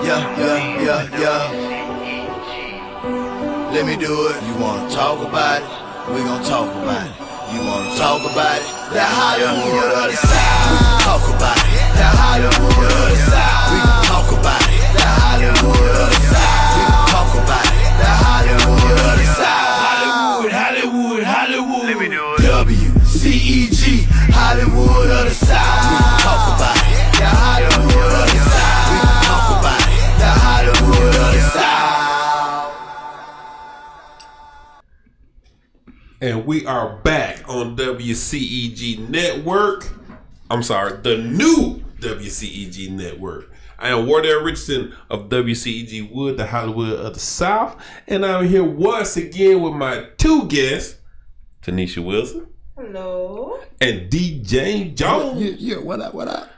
Yeah. Let me do it. You wanna talk about it? We gon' talk about it. You wanna talk about it? That Hollywood of the South. We can talk about it. That Hollywood of the South. We can talk about it. That Hollywood of the South. We can talk about it. That Hollywood of the South. Hollywood. Let me do it. WCEG, Hollywood of the South. We can talk about it. That Hollywood of the South. We can talk about it. That Hollywood of the South. And we are back on WCEG Network. I'm sorry, the new WCEG Network. I am Wardell Richardson of WCEGwood, the Hollywood of the South. And I'm here once again with my two guests, Tenishia Wilson. Hello. And DJames Jones. Yeah, what up?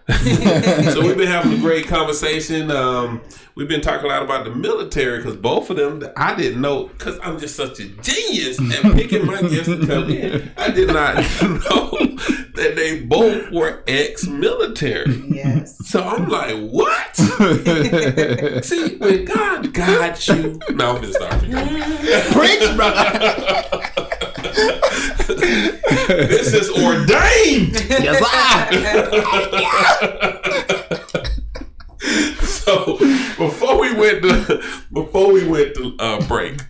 So we've been having a great conversation. We've been talking a lot about the military because both of them, I didn't know, because I'm just such a genius at picking my guests to come in. I did not know that they both were ex-military. Yes. So I'm like, what? See, when God got you. No, I'm going to start you. Preach, brother. This is ordained. Yes, So before we went to break,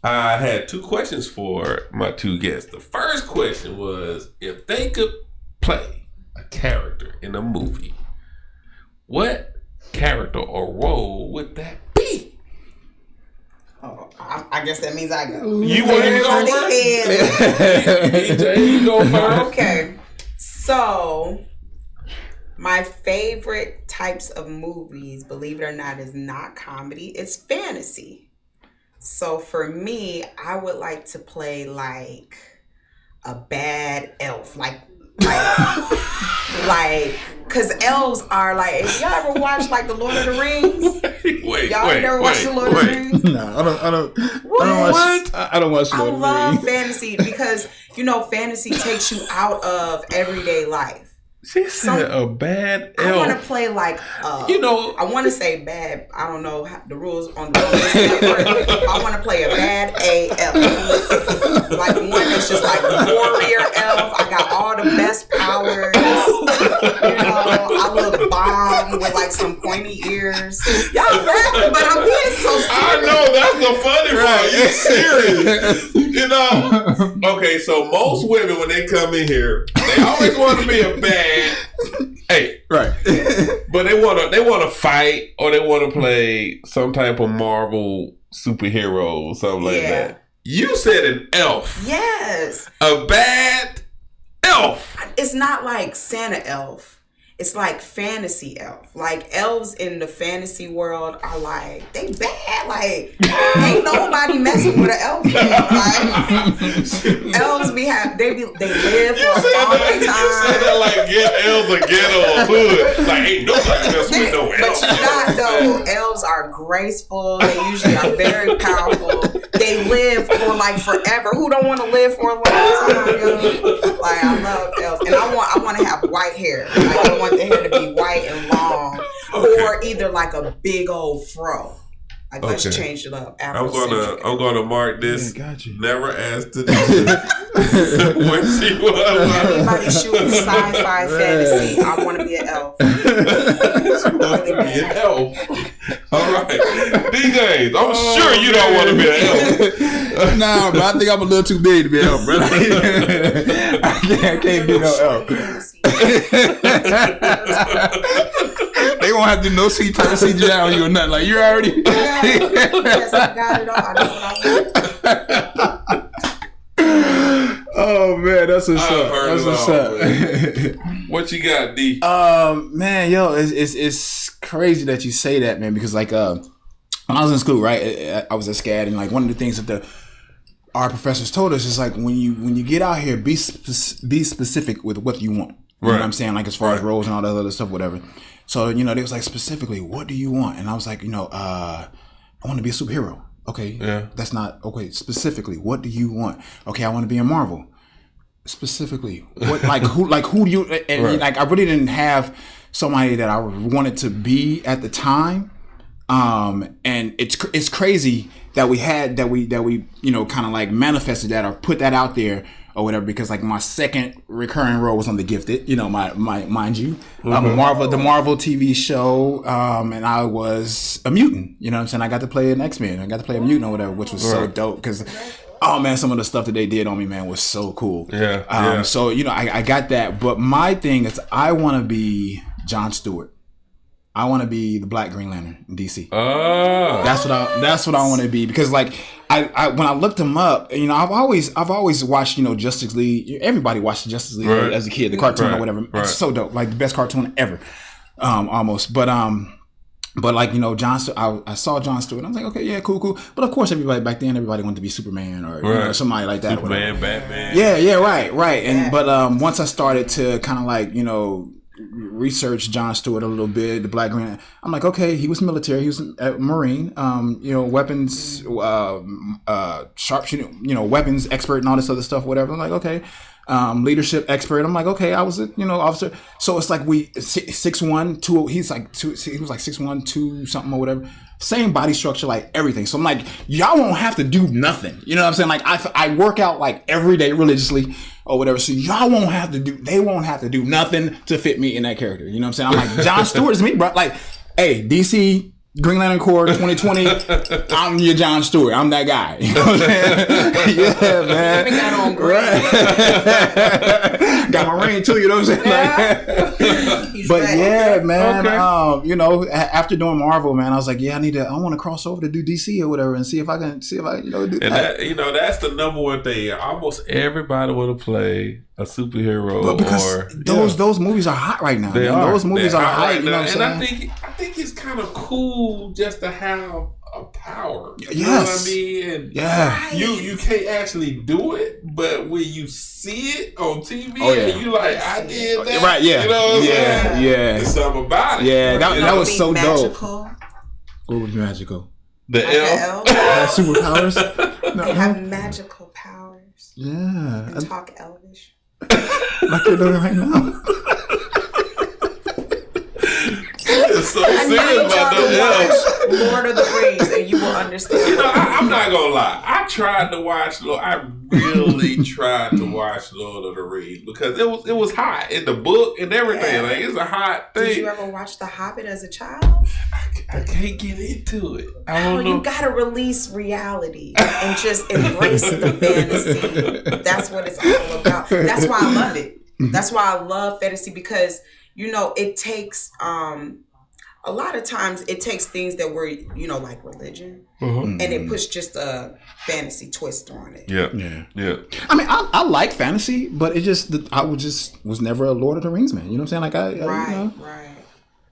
I had two questions for my two guests. The first question was, if they could play a character in a movie, what character or role would that be? Oh, I guess that means I go. You want to go first? DJ, you go first. Okay. So, my favorite types of movies, believe it or not, is not comedy. It's fantasy. So, for me, I would like to play like a bad elf. Cause elves are like, y'all ever watch like the Lord of the Rings? Y'all never watch the Lord of the Rings? No, I don't watch Lord of the Rings. I love fantasy because fantasy takes you out of everyday life. She said a bad elf. I want to play like, I want to say bad. I don't know the rules on the network. I want to play a bad elf. Like one that's just like warrior elf. I got all the best powers. I look bomb with like some pointy ears. Y'all laughing, but I'm being so serious. I know, that's the funny part. You serious. Okay, so most women, when they come in here, they always want to be a bad. Hey, right. But they want to fight, or they want to play some type of Marvel superhero or something like that. You said an elf. Yes. A bad elf. It's not like Santa elf. It's like fantasy elf. Like elves in the fantasy world are like, they bad. Like ain't nobody messing with an elf. Like elves they live for a long time. You said that like elves are ghetto or hood. Like ain't nobody messing with no elves. But you not though. Elves are graceful. They usually are very powerful. They live for like forever. Who don't want to live for a long time? Yo? Like I love elves, and I want to have white hair. Like, I want the hair to be white and long, or either like a big old fro. Like let's change it up. I'm gonna mark this. Yeah, got you. Never asked to do when she was. Anybody shooting sci-fi fantasy, I want to be an elf. Be an elf. All right, DJames. I'm sure you don't want to be an elf. Nah, bro. I think I'm a little too big to be an elf, bro. I can't be no elf. They won't have to do no CGI on you or nothing. Like you already. Yes, I got it all. I know what I want. Oh man, that's what's up. That's what's up. What you got, D? Man, yo, it's crazy that you say that, man. Because like, when I was in school, right, I was at SCAD, and like one of the things that our professors told us is like when you get out here, be specific with what you want. You know what I'm saying? Like as far as roles and all that other stuff, whatever. So, they was like, specifically, what do you want? And I was like, I want to be a superhero. Okay. Yeah. That's not, okay, specifically, what do you want? Okay, I want to be in Marvel. Specifically, what, who do you, and like, I really didn't have somebody that I wanted to be at the time. And it's crazy that we kind of like manifested that or put that out there or whatever, because like my second recurring role was on The Gifted, my mind you, the Marvel TV show, and I was a mutant. You know what I'm saying? I got to play an X-Men. I got to play a mutant or whatever, which was so dope because. Oh man, some of the stuff that they did on me, man, was so cool. Yeah. So I got that, but my thing is, I want to be Jon Stewart. I want to be the Black Green Lantern in DC. Oh. That's what I want to be, because like I when I looked him up, I've always watched Justice League. Everybody watched Justice League as a kid, the cartoon or whatever. It's so dope, like the best cartoon ever, almost. But like Jon Stewart, I saw Jon Stewart. I was like, okay, yeah, cool. But of course, everybody back then, wanted to be Superman or somebody like that. Superman, Batman. Yeah, right. And but once I started to kind of like research Jon Stewart a little bit, the Black Green, I'm like, okay, he was military, he was a Marine, weapons, sharpshooting, weapons expert and all this other stuff, whatever. I'm like, okay. Leadership expert. I'm like, okay, I was a officer. So it's like we 6'1", 2. He's like 2. He was like 6'1", 2 something or whatever. Same body structure, like everything. So I'm like, y'all won't have to do nothing. You know what I'm saying? Like I work out like every day religiously or whatever. So y'all won't have to do. They won't have to do nothing to fit me in that character. You know what I'm saying? I'm like, Jon Stewart is me, bro. Like, hey, DC. Green Lantern Corps 2020, I'm your Jon Stewart. I'm that guy. You know what I'm saying? Yeah, man. We got on great. Got my ring too, you know what I'm saying? Yeah. But yeah, man. Okay. After doing Marvel, man, I was like, yeah, I want to cross over to do DC or whatever and see if I can do and that. That's the number one thing. Almost everybody want to play a superhero, but because those movies are hot right now. Those movies are hot. You know what I'm saying? I think it's kind of cool just to have a power. You know what I mean? And you can't actually do it, but when you see it on TV, and you like, I did that. Right? Yeah. You know what I'm saying? Yeah. There's something about it. Yeah, that was so magical. dope. What was magical? The elf has superpowers. They have magical powers. Yeah. And talk Elvish. Like you're doing right now. It's so serious about those elves. Lord of the Rings, and you will understand. I'm not gonna lie. I really tried to watch Lord of the Rings because it was hot in the book and everything. Yeah. Like, it's a hot thing. Did you ever watch The Hobbit as a child? I can't get into it. I don't know. You gotta release reality and just embrace the fantasy. That's what it's all about. That's why I love it. That's why I love fantasy, because it takes a lot of times it takes things that were like religion, and it puts just a fantasy twist on it. Yeah. I mean, I like fantasy, but it just I was never a Lord of the Rings man. You know what I'm saying? Like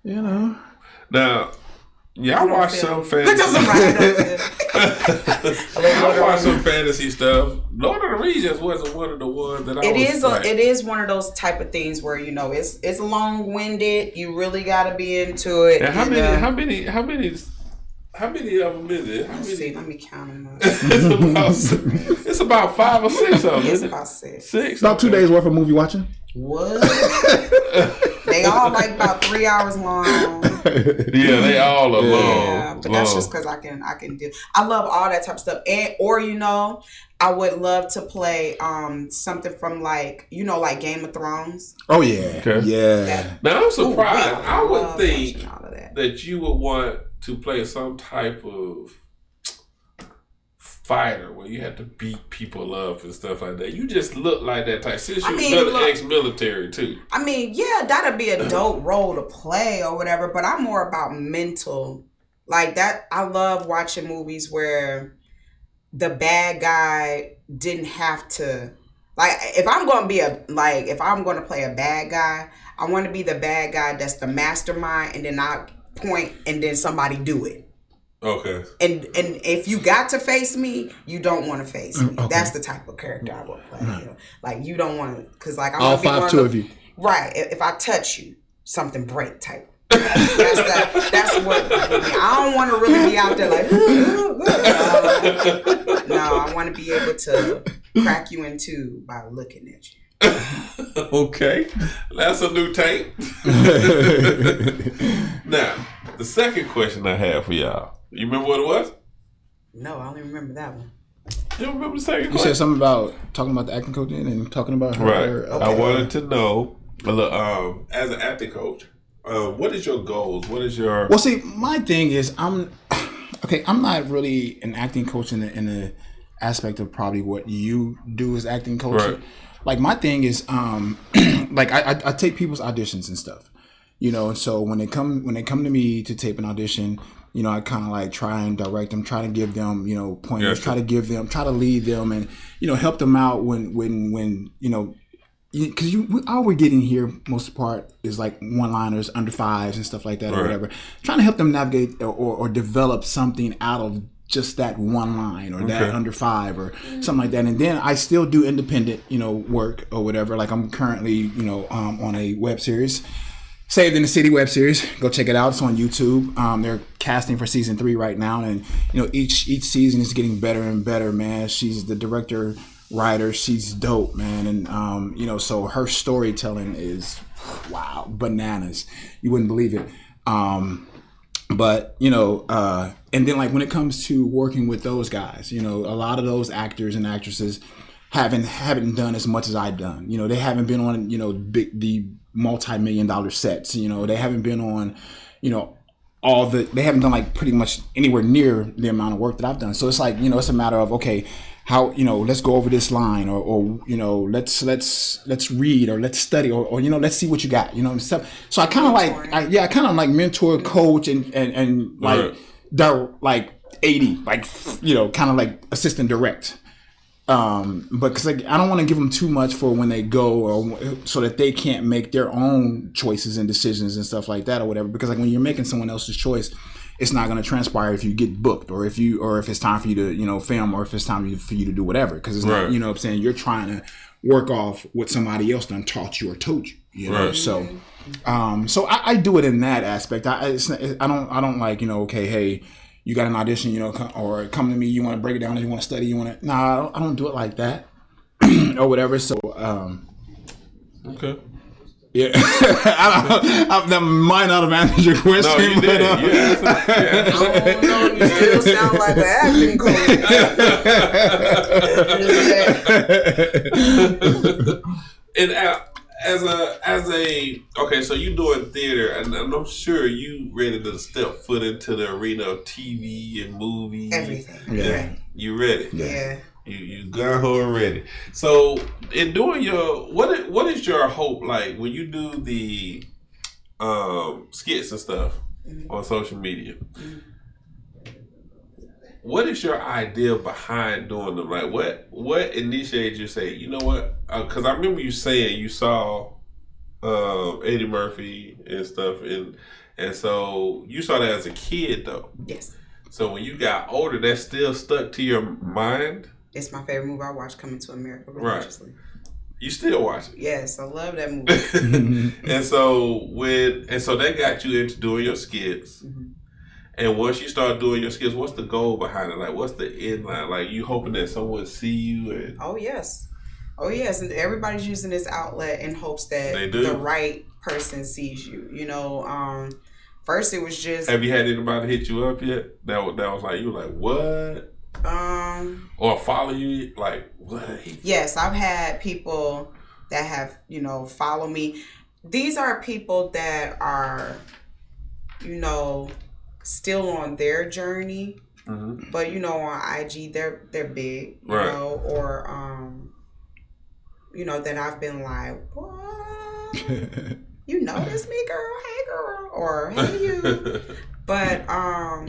Right. Now, y'all watch some fantasy. I watch some fantasy stuff. Lord of the Rings just wasn't one of the ones that it is one of those type of things where it's long winded. You really got to be into it. And how many of them is it? Let me count them up. It's about 5 or 6 of them. It's about 6. About 2 days worth of movie watching. What? They all like about 3 hours long. Yeah, they all are long. But that's just because I can do. I love all that type of stuff, or I would love to play something from like Game of Thrones. Oh yeah, okay. Yeah. Now I'm surprised. I would think that you would want to play some type of fighter where you have to beat people up and stuff like that. You just look like that type. Since you're ex-military too. I mean, yeah, that'd be a dope role to play or whatever. But I'm more about mental, like that. I love watching movies where the bad guy didn't have to. Like, if I'm going to play a bad guy, I want to be the bad guy that's the mastermind, and then I point, and then somebody do it. Okay. And if you got to face me, you don't want to face me. Okay. That's the type of character I would play. Right. Like, you don't want to, because like I'm all 5'2" of you. Right. If I touch you, something break type. That's what I don't want to really be out there like. No, I want to be able to crack you in two by looking at you. Okay, that's a new tape. Now, the second question I have for y'all. You remember what it was? No, I don't even remember that one. You don't remember the second You question? said something about talking about the acting coach and talking about her. Right. Okay. I wanted to know, as an acting coach, what is your goals? What is your... Well, see, my thing is, I'm not really an acting coach in the aspect of probably what you do as acting coach. Right. Like, my thing is, like, I take people's auditions and stuff, you know, and so when they come to me to tape an audition, you know, I kind of like try and direct them, try to give them, you know, pointers, try to lead them and, you know, help them out when you know, because all we're getting here most of the part is like one-liners, under fives and stuff like that or whatever. Trying to help them navigate or develop something out of just that one line or that under five or something like that. And then I still do independent, you know, work or whatever. Like I'm currently, you know, on a web series. Saved in the City web series. Go check it out. It's on YouTube. They're casting for season 3 right now, and you know each season is getting better and better. Man, she's the director, writer. She's dope, man, and you know so her storytelling is wow, bananas. You wouldn't believe it. But you know, and then like when it comes to working with those guys, you know, a lot of those actors and actresses haven't done as much as I've done. You know, they haven't been on, you know, the multi-million-dollar sets. You know, they haven't been on, you know, they haven't done like pretty much anywhere near the amount of work that I've done. So it's like, you know, it's a matter of, okay, how, you know, let's go over this line or you know, let's read or let's study or you know, let's see what you got, you know, and stuff. So I kind of like mentor, coach and like like 80, like, you know, kind of like assistant direct. But because like, I don't want to give them too much for when they go or so that they can't make their own choices and decisions and stuff like that or whatever. Because like when you're making someone else's choice, it's not going to transpire if you get booked or if it's time for you to, you know, film or if it's time for you to do whatever. Because it's not, you know what I'm saying, you're trying to work off what somebody else done taught you or told you, you know? So, so I do it in that aspect. I don't like, you know, okay, hey, you got an audition, you know, or come to me, you want to break it down, you want to study, you want to... Nah, I don't do it like that or whatever. So, okay. Yeah. That might not have answered your question. No, you did. I don't know. You still sound like an acting coach. And okay, so you doing theater, and I'm sure you ready to step foot into the arena of TV and movie. Everything. Yeah. You ready? Yeah. You gun ho and ready. So in doing your what is your hope like when you do the skits and stuff on social media? What is your idea behind doing them? Like, what initiated you to say, you know what? Because I remember you saying you saw Eddie Murphy and stuff, and so you saw that as a kid, though. Yes. So when you got older, that still stuck to your mind? It's my favorite movie. I watched Coming to America religiously. Right. You still watch it? Yes, I love that movie. and so that got you into doing your skits. And once you start doing your skits, what's the goal behind it? Like, what's the end line? Like, you hoping that someone see you? And Oh, yes. And everybody's using this outlet in hopes that the right person sees you. You know, first it was just... Have you had anybody hit you up yet? That was like, you were like, what? Or follow you? Like, what? Yes, I've had people that have, you know, follow me. These are people that are, you know... still on their journey, but you know, on IG they're big, you know, or you know, that I've been like, what? You notice me, girl? Hey, girl, or hey, you. But I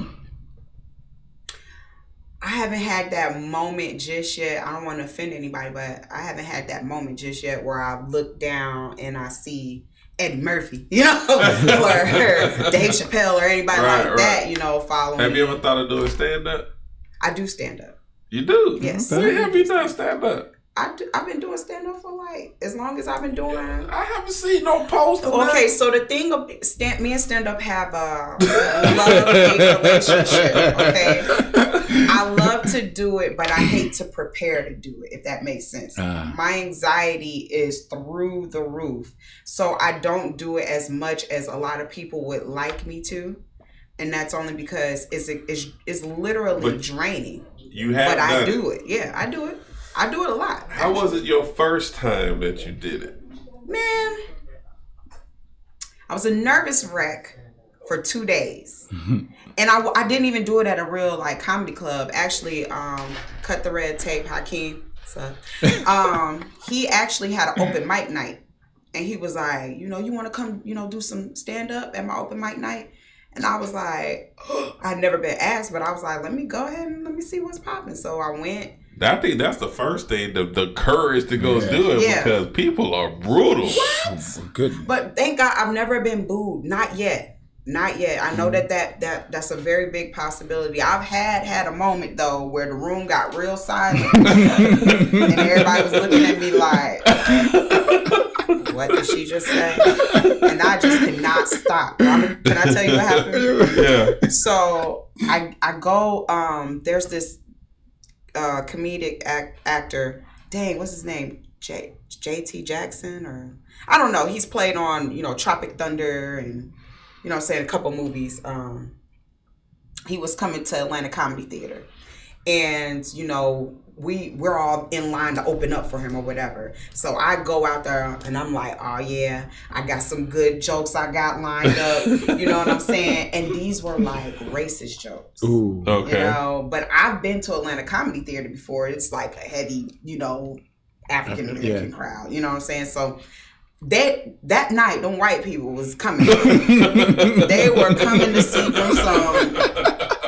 haven't had that moment just yet. I don't want to offend anybody, but I haven't had that moment just yet where I look down and I see Eddie Murphy, you know, or Dave Chappelle or anybody that, you know, following Have me. you ever thought of doing stand-up? I do stand-up. You do? Yes. When have you done stand-up? I've been doing stand-up for like, as long as I've been doing. I haven't seen no post of Okay, that. so the thing of me and stand-up have a love-hate relationship, okay? I love to do it, but I hate to prepare to do it, if that makes sense. My anxiety is through the roof. So I don't do it as much as a lot of people would like me to. and that's only because it's literally draining. You have, but I do it. Yeah, I do it. I do it a lot. How was it your first time that you did it? Man, I was a nervous wreck for 2 days. And I didn't even do it at a real like comedy club. Actually, Cut the Red Tape, Hakeem. So, he actually had an open mic night. And he was like, you want to come, do some stand up at my open mic night? And I was like, I'd never been asked, but I was like, let me go ahead and let me see what's popping. So I went. I think that's the first thing, the courage to go do it because people are brutal. What? Good. But thank God I've never been booed. Not yet. I know that's a very big possibility. I've had a moment though where the room got real silent and everybody was looking at me like, what did she just say? And I just could not stop. Can I tell you what happened? Yeah. So I go. There's this comedic actor. Dang, what's his name? J.T. Jackson, or I don't know. He's played on Tropic Thunder and a couple movies. He was coming to Atlanta Comedy Theater, and we're all in line to open up for him or whatever. So I go out there and I'm like, oh yeah, I got some good jokes I got lined up. You know what I'm saying? And these were like racist jokes. Ooh, okay. But I've been to Atlanta Comedy Theater before. It's like a heavy, African American crowd. You know what I'm saying? So that night, them white people was coming. They were coming to see them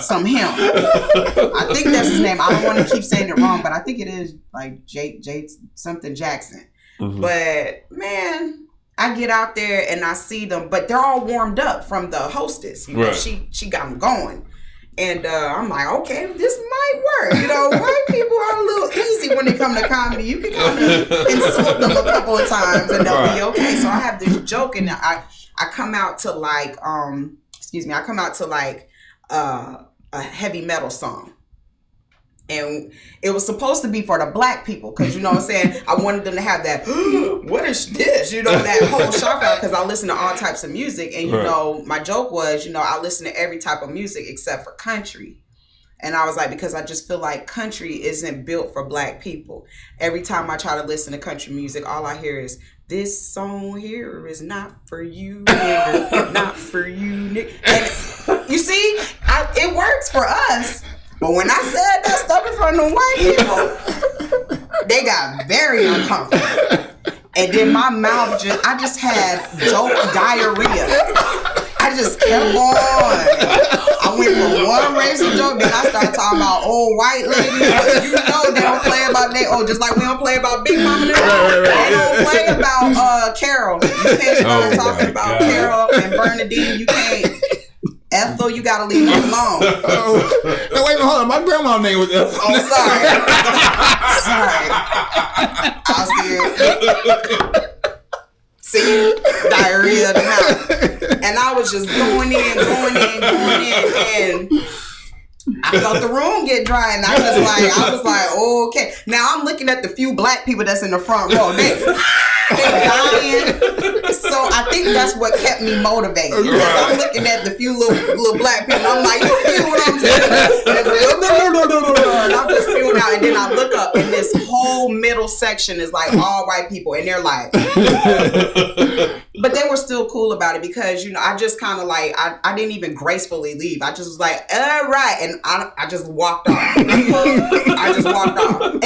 some him. I think that's his name. I don't want to keep saying it wrong, but I think it is like J something Jackson. Mm-hmm. But man, I get out there and I see them, but they're all warmed up from the hostess. Right. She got them going. And I'm like, okay, this might work. White people are a little easy when they come to comedy. You can kind of insult them a couple of times and they'll be okay. So I have this joke and I come out to like, I come out to like a heavy metal song. And it was supposed to be for the black people because, you know what I'm saying? I wanted them to have that, what is this? That whole shock out because I listen to all types of music. And, my joke was, I listen to every type of music except for country. And I was like, because I just feel like country isn't built for black people. Every time I try to listen to country music, all I hear is, this song here is not for you, nigga, not for you, nigga. And you see, it works for us. But when I said that stuff in front of the white people, they got very uncomfortable. And then my mouth I just had joke diarrhea. I just kept on. I went from one racial joke, then I started talking about old white ladies. They don't play about just like we don't play about Big Mama. They don't play about Carol. You can't start talking about Carol and Bernadine. You can't. Ethel, you gotta leave me alone. No, wait, hold on. My grandma's name was Ethel. Oh, sorry. I was here. See, diarrhea of the mouth. And I was just going in, and I felt the room get dry, and I was like, oh, okay. Now I'm looking at the few black people that's in the front row. They dying. So I think that's what kept me motivated. Because I'm looking at the few little black people. I'm like, you feel what I'm saying? And I'm just spewing out. And then I look up, and this whole middle section is like all white people, and they're like, but they were still cool about it because I just kind of like I didn't even gracefully leave. I just was like, all right, and I just walked off. And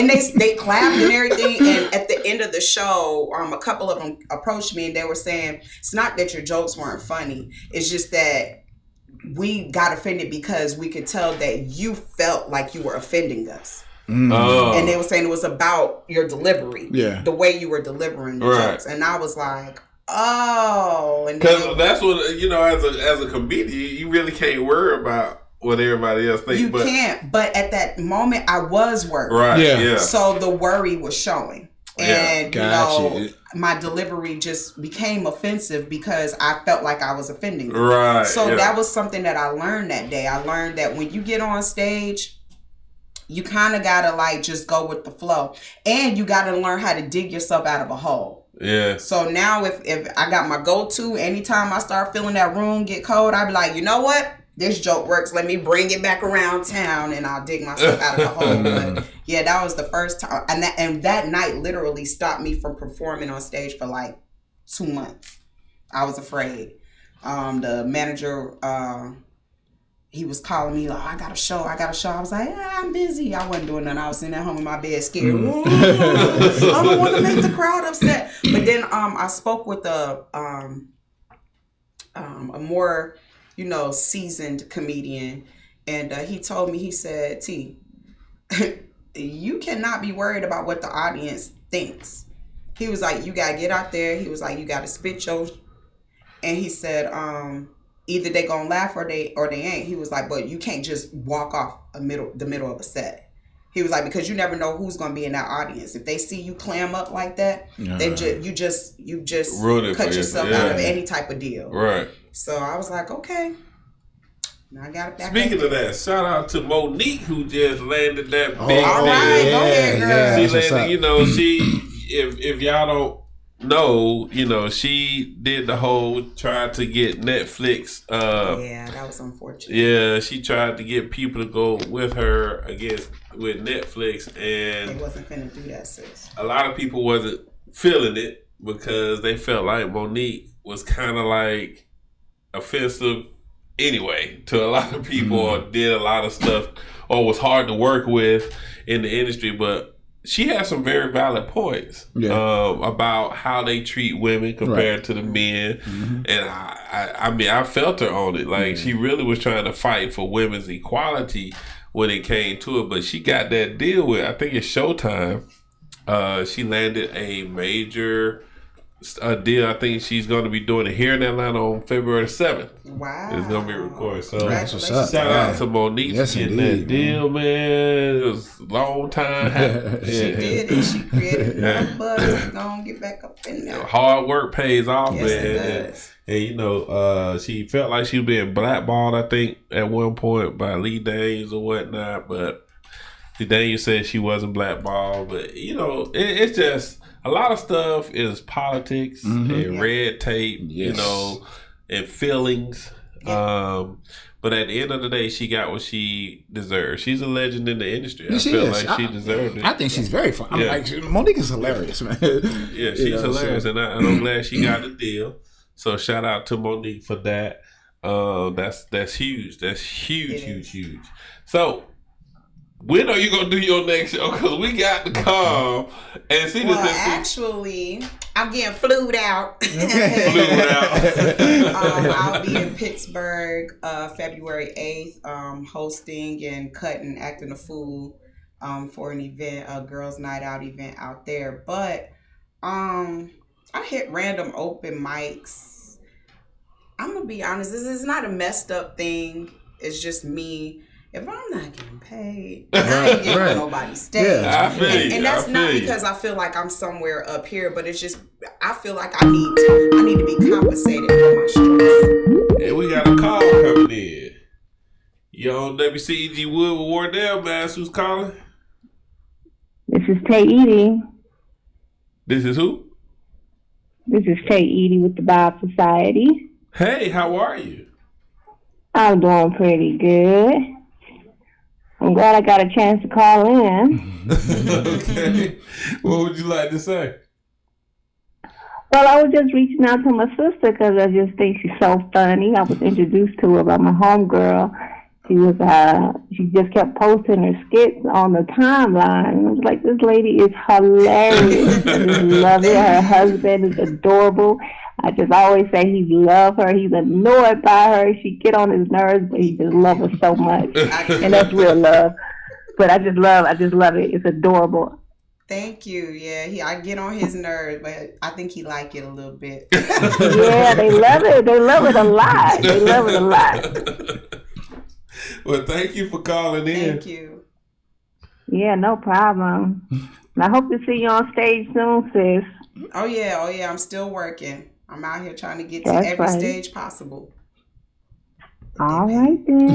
they clapped and everything. And at the end of the show, a couple of them approached me and they were saying, it's not that your jokes weren't funny. It's just that we got offended because we could tell that you felt like you were offending us. Oh. And they were saying it was about your delivery, the way you were delivering the jokes. And I was like, oh. Because that's what, as a comedian, you really can't worry about what everybody else thinks. You can't. But at that moment, I was worried. Right. Yeah. So the worry was showing. And, my delivery just became offensive because I felt like I was offending them. Right. So that was something that I learned that day. I learned that when you get on stage, you kind of got to just go with the flow. And you got to learn how to dig yourself out of a hole. Yeah. So now if I got my go-to, anytime I start feeling that room get cold, I be like, you know what? this joke works. Let me bring it back around town, and I'll dig myself out of the hole. But yeah, that was the first time, and that night literally stopped me from performing on stage for like 2 months. I was afraid. The manager, he was calling me like, I got a show. I was like, I'm busy. I wasn't doing nothing. I was sitting at home in my bed scared. I don't want to make the crowd upset. But then I spoke with a more, seasoned comedian. And he told me, he said, T, you cannot be worried about what the audience thinks. He was like, you got to get out there. He was like, you got to spit your... And he said, either they gonna laugh or they ain't. He was like, but you can't just walk off the middle of a set. He was like, because you never know who's gonna be in that audience. If they see you clam up like that, you just cut yourself out of any type of deal. Right. So I was like, okay. Now I got it back. Speaking of that, shout out to Monique who just landed that big. All right, go ahead, girl. She landed, she if y'all don't know, she did the whole tried to get Netflix. Yeah, that was unfortunate. Yeah, she tried to get people to go with her with Netflix, and they wasn't finna do that, sis. A lot of people wasn't feeling it because they felt like Monique was kind of like offensive anyway to a lot of people, or did a lot of stuff, or was hard to work with in the industry, but she has some very valid points about how they treat women compared to the men. Mm-hmm. And I felt her on it. Like, she really was trying to fight for women's equality when it came to it. But she got that deal with, I think it's Showtime. She landed a major deal. I think she's going to be doing it here in Atlanta on February 7th. Wow. It's going to be recorded. So congratulations. Shout out to Monique for getting that deal, man. It was a long time. She did it. She created enough buzz to go and get back up in there. Hard work pays off, yes, man. It does. And she felt like she was being blackballed, I think, at one point by Lee Daniels or whatnot. But Lee Daniels said she wasn't blackballed. But, it's just... A lot of stuff is politics and red tape, and feelings. Yeah. But at the end of the day, she got what she deserved. She's a legend in the industry. I feel like she deserved it. I think she's very fun. Monique is hilarious, man. Yeah, she's hilarious, and I'm glad she got the deal. So shout out to Monique for that. That's huge. That's huge. So, when are you going to do your next show? Because we got to come and see this. Actually, I'm getting flued out. I'll be in Pittsburgh February 8th, hosting and cutting, acting a fool for an event, a girls' night out event out there. But I hit random open mics. I'm going to be honest, this is not a messed up thing. It's just me. If I'm not getting paid, I ain't getting on nobody's stage. Yeah, and that's not because I feel like I'm somewhere up here, but it's just I feel like I need to be compensated for my stress. And we got a call coming in. You on WCEG Wood with Wardell, man. Who's calling? This is Tay Edie. This is who? This is Tay Edie with the Bob Society. Hey, how are you? I'm doing pretty good. I'm glad I got a chance to call in. Okay. What would you like to say? Well, I was just reaching out to my sister because I just think she's so funny. I was introduced to her by my homegirl. She just kept posting her skits on the timeline. I was like, this lady is hilarious. I just love it. Her husband is adorable. I just always say he loves her. He's annoyed by her. She get on his nerves, but he just loves her so much. And that's real love. But I just love it. It's adorable. Thank you. Yeah, I get on his nerves, but I think he like it a little bit. Yeah, they love it. They love it a lot. They love it a lot. Well, thank you for calling in. Thank you. Yeah, no problem. And I hope to see you on stage soon, sis. Oh yeah. I'm still working. I'm out here trying to get to every stage possible. All right, then.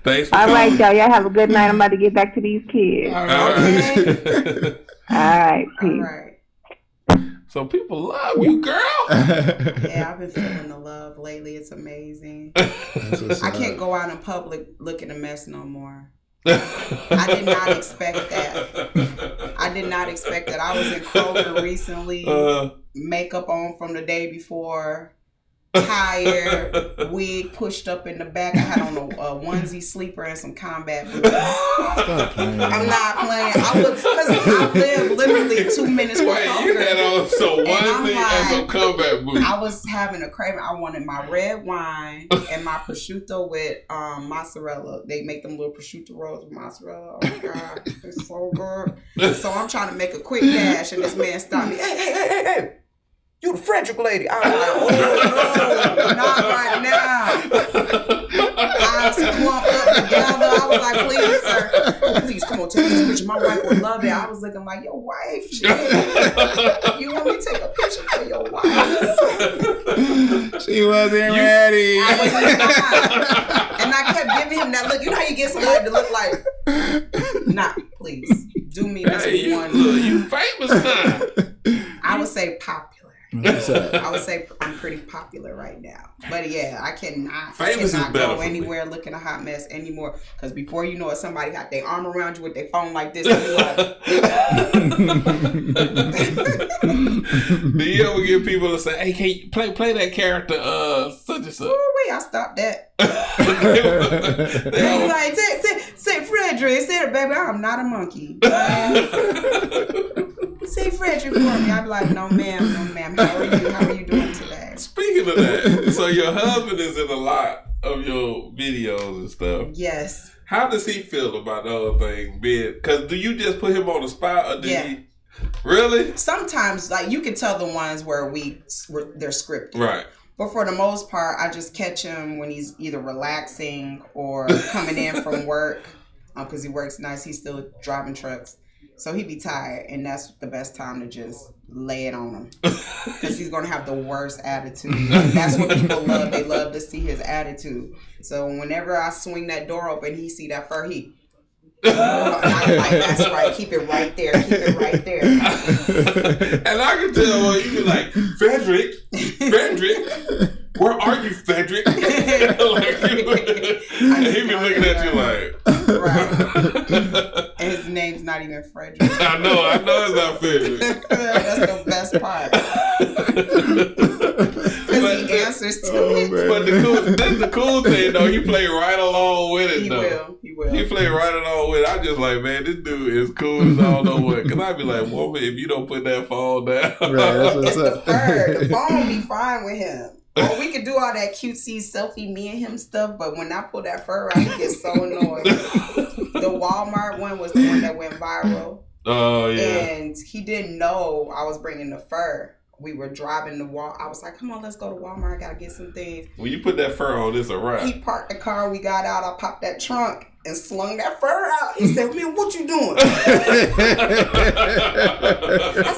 Thanks for All calling. right, y'all. Y'all have a good night. I'm about to get back to these kids. All right. All right, peace. All right. So people love you, girl. Yeah, I've been feeling the love lately. It's amazing. I can't go out in public looking a mess no more. I did not expect that. I was in Kroger recently, makeup on from the day before, tired, wig pushed up in the back. I had on a onesie sleeper and some combat boots. I'm not playing. I live literally 2 minutes from Kroger. You had on some onesie and some combat boots. I was having a craving. I wanted my red wine and my prosciutto with mozzarella. They make them little prosciutto rolls with mozzarella. Oh my God, it's so good. So I'm trying to make a quick dash, and this man stopped me. Hey. You the Frederick lady. I was like, oh no, not right now. Eyes clumped up together. I was like, please, sir. Oh, please, come on, take this picture. My wife would love it. I was looking like, your wife, shit. You want me to take a picture for your wife? She wasn't ready. I was not. And I kept giving him that look. You know how you get somebody to look like, nah, please, do me this one. Look, you famous now. I would say popular. I would say I'm pretty popular right now. But yeah, I cannot go anywhere looking a hot mess anymore. Because before you know it, somebody got their arm around you with their phone like this. And Do you ever get people to say, hey, can you play that character such and such? Oh, wait, I stopped that. They was like, say Frederick, say it, baby, I'm not a monkey. Say Frederick for me. I'd be like, no ma'am. How are you doing today? Speaking of that, so your husband is in a lot of your videos and stuff. Yes. How does he feel about the whole thing? Because do you just put him on the spot, or did he? Really? Sometimes, like, you can tell the ones where they're scripted. Right. But for the most part, I just catch him when he's either relaxing or coming in from work, because he works nights. He's still driving trucks. So he be tired, and that's the best time to just lay it on him, because he's going to have the worst attitude. And that's what people love. They love to see his attitude. So whenever I swing that door open, he see that fur, and I'm like, that's right. Keep it right there. And I can tell when you be like, Frederick, where are you, Frederick? And he be looking at you like, right. And his name's not even Frederick. I know it's not Frederick. That's the best part. Because he answers to it. But that's the cool thing, though. He played right along with it, He will. He played right along with it. I just like, man, this dude is cool as all know what. Because I be like, woman, if you don't put that phone down. Right, it's the fur. The phone be fine with him. Or we could do all that cutesy selfie me and him stuff, but when I pull that fur out, he gets so annoyed. The Walmart one was the one that went viral. Oh, yeah. And he didn't know I was bringing the fur. We were driving the wall. I was like, come on, let's go to Walmart. I got to get some things. When you put that fur on, it's a wrap. He parked the car. We got out. I popped that trunk and slung that fur out. He said, man, what you doing? I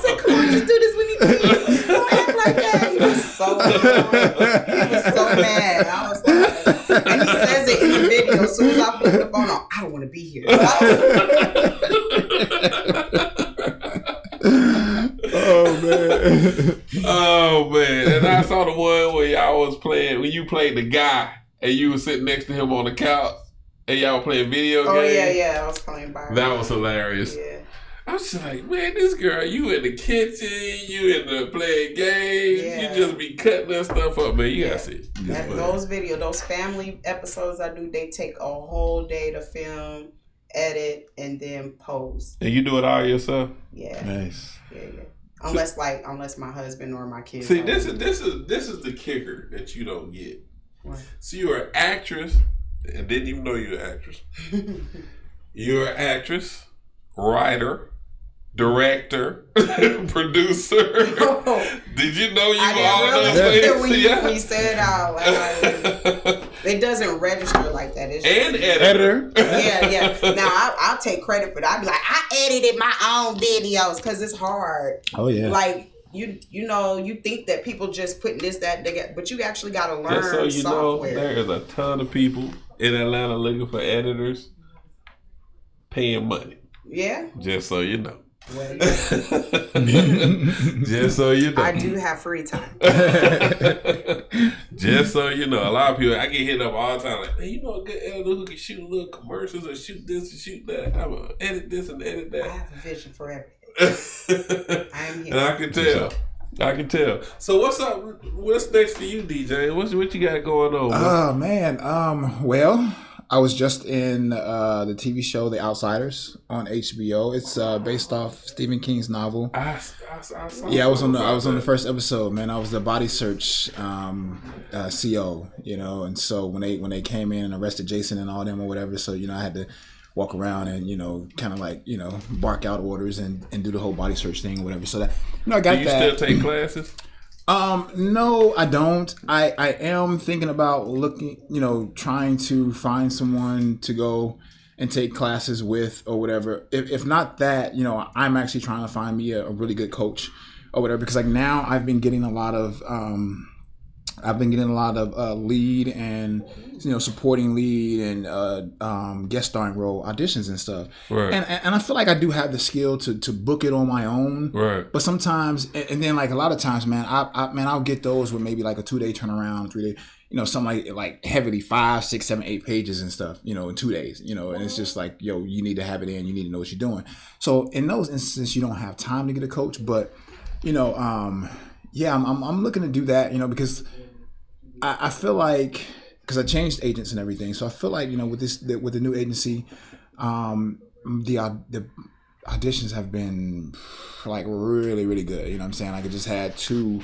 said, come on, just do this when you do. Don't act like that. He was so mad. I was like, and he says it in the video. As soon as I put the phone on, I don't want to be here. Oh man. And I saw the one where y'all was playing, when you played the guy and you were sitting next to him on the couch and y'all playing video games. Oh yeah, I was playing by. That was hilarious. Yeah. I was just like, man, this girl, you in the kitchen, you in the playing games, you just be cutting that stuff up, man. You gotta see. Those family episodes I do, they take a whole day to film, edit, and then post. And you do it all yourself? Yeah. Nice. Yeah. Unless my husband or my kids. See, this is the kicker that you don't get. What? So you're an actress and didn't even know you're an actress. You're an actress, writer, director, producer. Did you know you were all of those things? When you say it out loud, it doesn't register like that. It's and editor. Yeah. Now I'll take credit for that. I'll be like, I edited my own videos because it's hard. Oh yeah. Like you know, you think that people just putting this, that, together, but you actually got to learn Just so you software. know, there is a ton of people in Atlanta looking for editors, paying money. Yeah. Just so you know. Well, Just so you know. I do have free time. Just so you know, a lot of people, I get hit up all the time like, man, you know a good editor who can shoot little commercials or shoot this and shoot that. I'm going to edit this and edit that. I have a vision for everything. I am here. And I can tell. So what's up? What's next for you, DJ? What you got going on? Oh man. Well, I was just in the TV show The Outsiders on HBO. It's based off Stephen King's novel. I was on the first episode, man. I was the body search CO, you know, and so when they came in and arrested Jason and all them or whatever, so you know I had to walk around and, you know, kind of like, you know, bark out orders and do the whole body search thing or whatever. So that, you know, I got that. Do you still take classes? No, I don't. I am thinking about looking, you know, trying to find someone to go and take classes with or whatever. If not that, you know, I'm actually trying to find me a really good coach or whatever, because like now I've been getting a lot of lead and, you know, supporting lead and guest starring role auditions and stuff. Right. And I feel like I do have the skill to book it on my own. Right. But sometimes, and then like a lot of times, man, I'll get those with maybe like a 2-day turnaround, 3-day, you know, something like heavily 5, 6, 7, 8 pages and stuff, you know, in 2 days, you know, and it's just like, yo, you need to have it in, you need to know what you're doing. So in those instances, you don't have time to get a coach, but, you know, yeah, I'm looking to do that, you know, because I feel like, because I changed agents and everything, so I feel like, you know, with the new agency, the auditions have been like really, really good. You know what I'm saying? Like I just had 2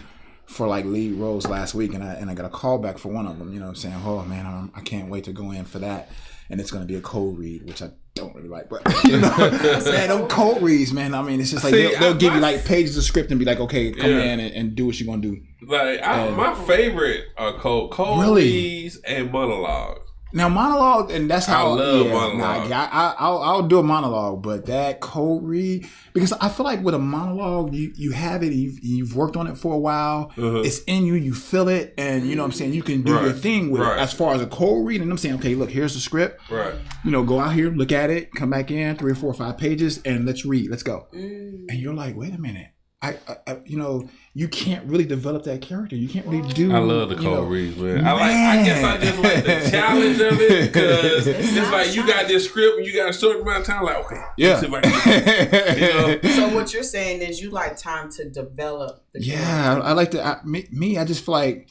for like lead roles last week, and I got a call back for one of them. You know what I'm saying? Oh man, I can't wait to go in for that, and it's gonna be a cold read, which I don't really like, but you know, man, those cold reads, man. I mean, it's just like they'll give you like pages of script and be like, okay, come in and do what you're gonna do. Like my favorite are cold reads and monologues. Now monologue, and that's how I love monologue. I'll do a monologue, but that cold read, because I feel like with a monologue, you have it, you've worked on it for a while, it's in you, you feel it, and you know what I'm saying, you can do your thing with it. As far as a cold read, and I'm saying, okay, look, here's the script, you know, go out here, look at it, come back in, 3 or 4 or 5 pages, and let's read, let's go. And you're like, wait a minute. I you know, you can't really develop that character. You can't really do. I love the cold reads, man. I guess I just like the challenge of it, because it's like you got this script and you got a certain amount of time. Like, okay, yeah. You know? So what you're saying is you like time to develop the character. I like to. I just feel like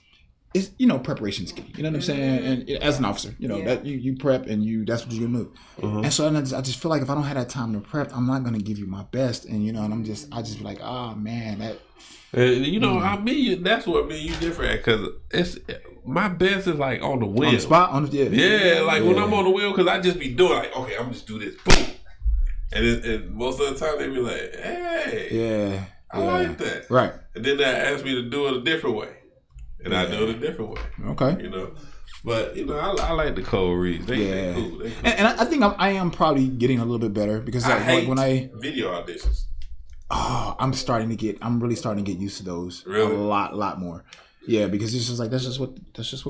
it's, you know, preparation's key. You know what I'm saying? And as an officer, you know that you prep and that's what you're gonna do. And so I just feel like if I don't have that time to prep, I'm not gonna give you my best. And you know, and I just be like, oh man, that. You know, I mean, that's what made you different, because it's my best is like on the wheel, on the spot, when I'm on the wheel, because I just be doing like, okay, I'm just do this, boom, and most of the time they be like, hey, I like that, right? And then they ask me to do it a different way. And I do it a different way. Okay. You know, but you know, I like the cold reads. They cool. They cool. And I think I am probably getting a little bit better, because I hate when I video auditions. Oh, I'm really starting to get used to those. Really? A lot more. Yeah, because it's just like that's just what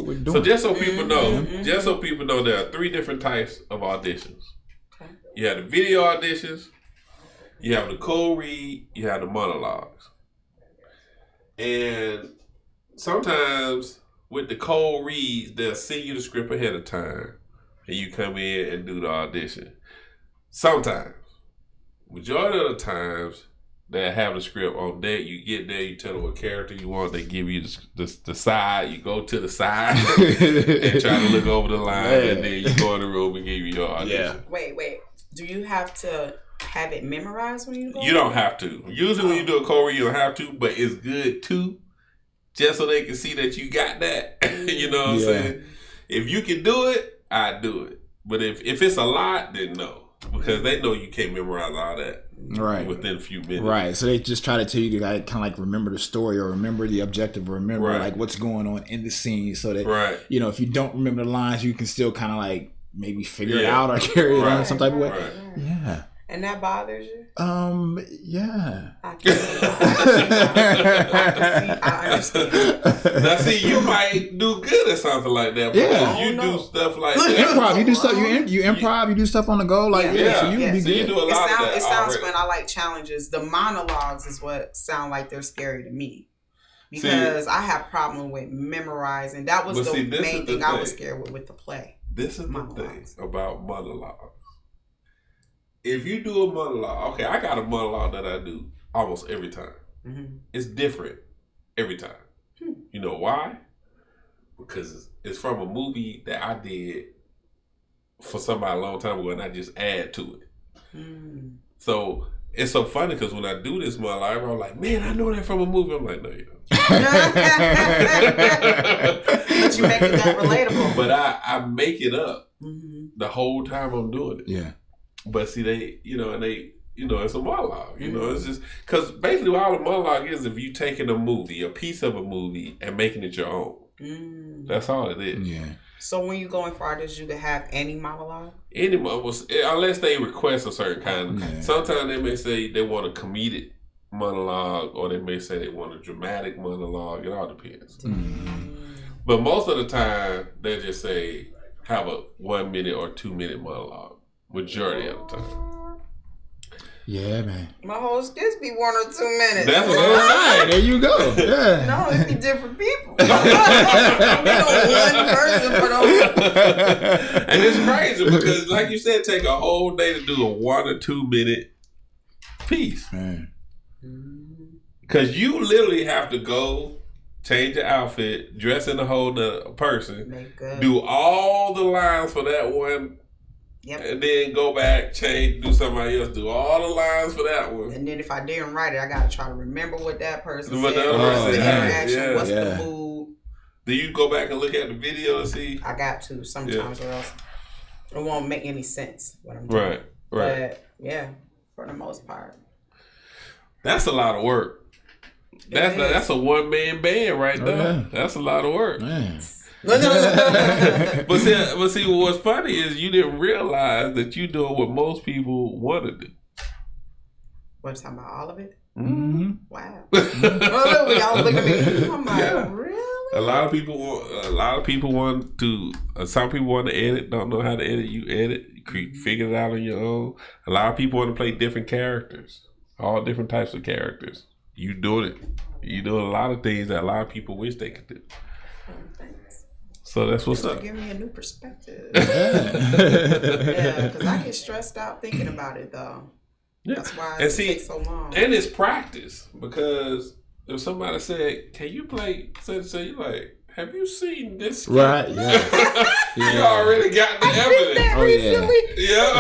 we're doing. So just so people know, there are 3 different types of auditions. Okay. You have the video auditions, you have the cold read, you have the monologues, and sometimes with the cold reads, they'll send you the script ahead of time, and you come in and do the audition. Sometimes, majority of the times, they have the script on deck. You get there, you tell them what character you want. They give you the side. You go to the side and try to look over the line, and then you go in the room and give you your audition. Wait. Do you have to have it memorized when you go? You don't have to. Usually when you do a cold read, you don't have to, but it's good too. Just so they can see that you got that. You know what I'm saying? If you can do it, I do it. But if it's a lot, then no. Because they know you can't memorize all that within a few minutes. Right. So they just try to tell you to kind of like remember the story or remember the objective or remember like what's going on in the scene, so that, you know, if you don't remember the lines, you can still kind of like maybe figure it out or carry it on some type of way. Right. Yeah. And that bothers you? Yeah. I can see. I understand. Now, see, you might do good at something like that. Yeah. You do stuff like You that. improv. You do stuff. You improv. You do stuff on the go. Like so you would be So good. you do a lot of that. It sounds already. fun. I like challenges. The monologues is what sound like they're scary to me. Because I have problem with memorizing. That was the main thing I was scared with the play. This is the thing about monologues. If you do a monologue, okay, I got a monologue that I do almost every time. Mm-hmm. It's different every time. You know why? Because it's from a movie that I did for somebody a long time ago, and I just add to it. So it's so funny because when I do this monologue, I'm like, man, I know that from a movie. I'm like, no, you don't. But you make it that relatable. But I make it up the whole time I'm doing it. Yeah. But see, it's a monologue. You know, it's just because basically all a monologue is if you taking a movie, a piece of a movie, and making it your own. That's all it is. Yeah. So when you go in for artists, you can have any monologue? Unless they request a certain kind. Yeah. Sometimes they may say they want a comedic monologue, or they may say they want a dramatic monologue. It all depends. But most of the time, they just say have a 1 minute or 2 minute monologue. Majority of the time. Yeah, man. My whole skits be 1 or 2 minutes. That's all right. There you go. Yeah. No, it be different people. We don't one person for the And it's crazy because, like you said, take a whole day to do a 1 or 2 minute piece. Man. Because you literally have to go, change your outfit, dress in a whole nother person, do all the lines for that one. Yep. And then go back, change, do somebody else, do all the lines for that one. And then if I didn't write it, I got to try to remember what that person said. What's the interaction? What's the mood? Do you go back and look at the video and see? I got to sometimes, or else it won't make any sense what I'm doing. Right. But yeah, for the most part. That's a lot of work. That's a one-man band right there. Yeah. That's a lot of work. Man. But see, what's funny is you didn't realize that you doing what most people want to do. What, talking about all of it? Mm-hmm. Wow. Y'all look at me. I'm like, really? A lot of people want to. Some people want to edit, don't know how to edit. You edit, you figure it out on your own. A lot of people want to play different characters, all different types of characters. You doing it. You doing a lot of things that a lot of people wish they could do. Thanks. So that's what's up. Give me a new perspective. Yeah, because I get stressed out thinking about it though. Yeah. That's why it takes so long. And it's practice because if somebody said, "Can you play?" So you like, "Have you seen this?" Right. Yeah. You already got the evidence. Yeah.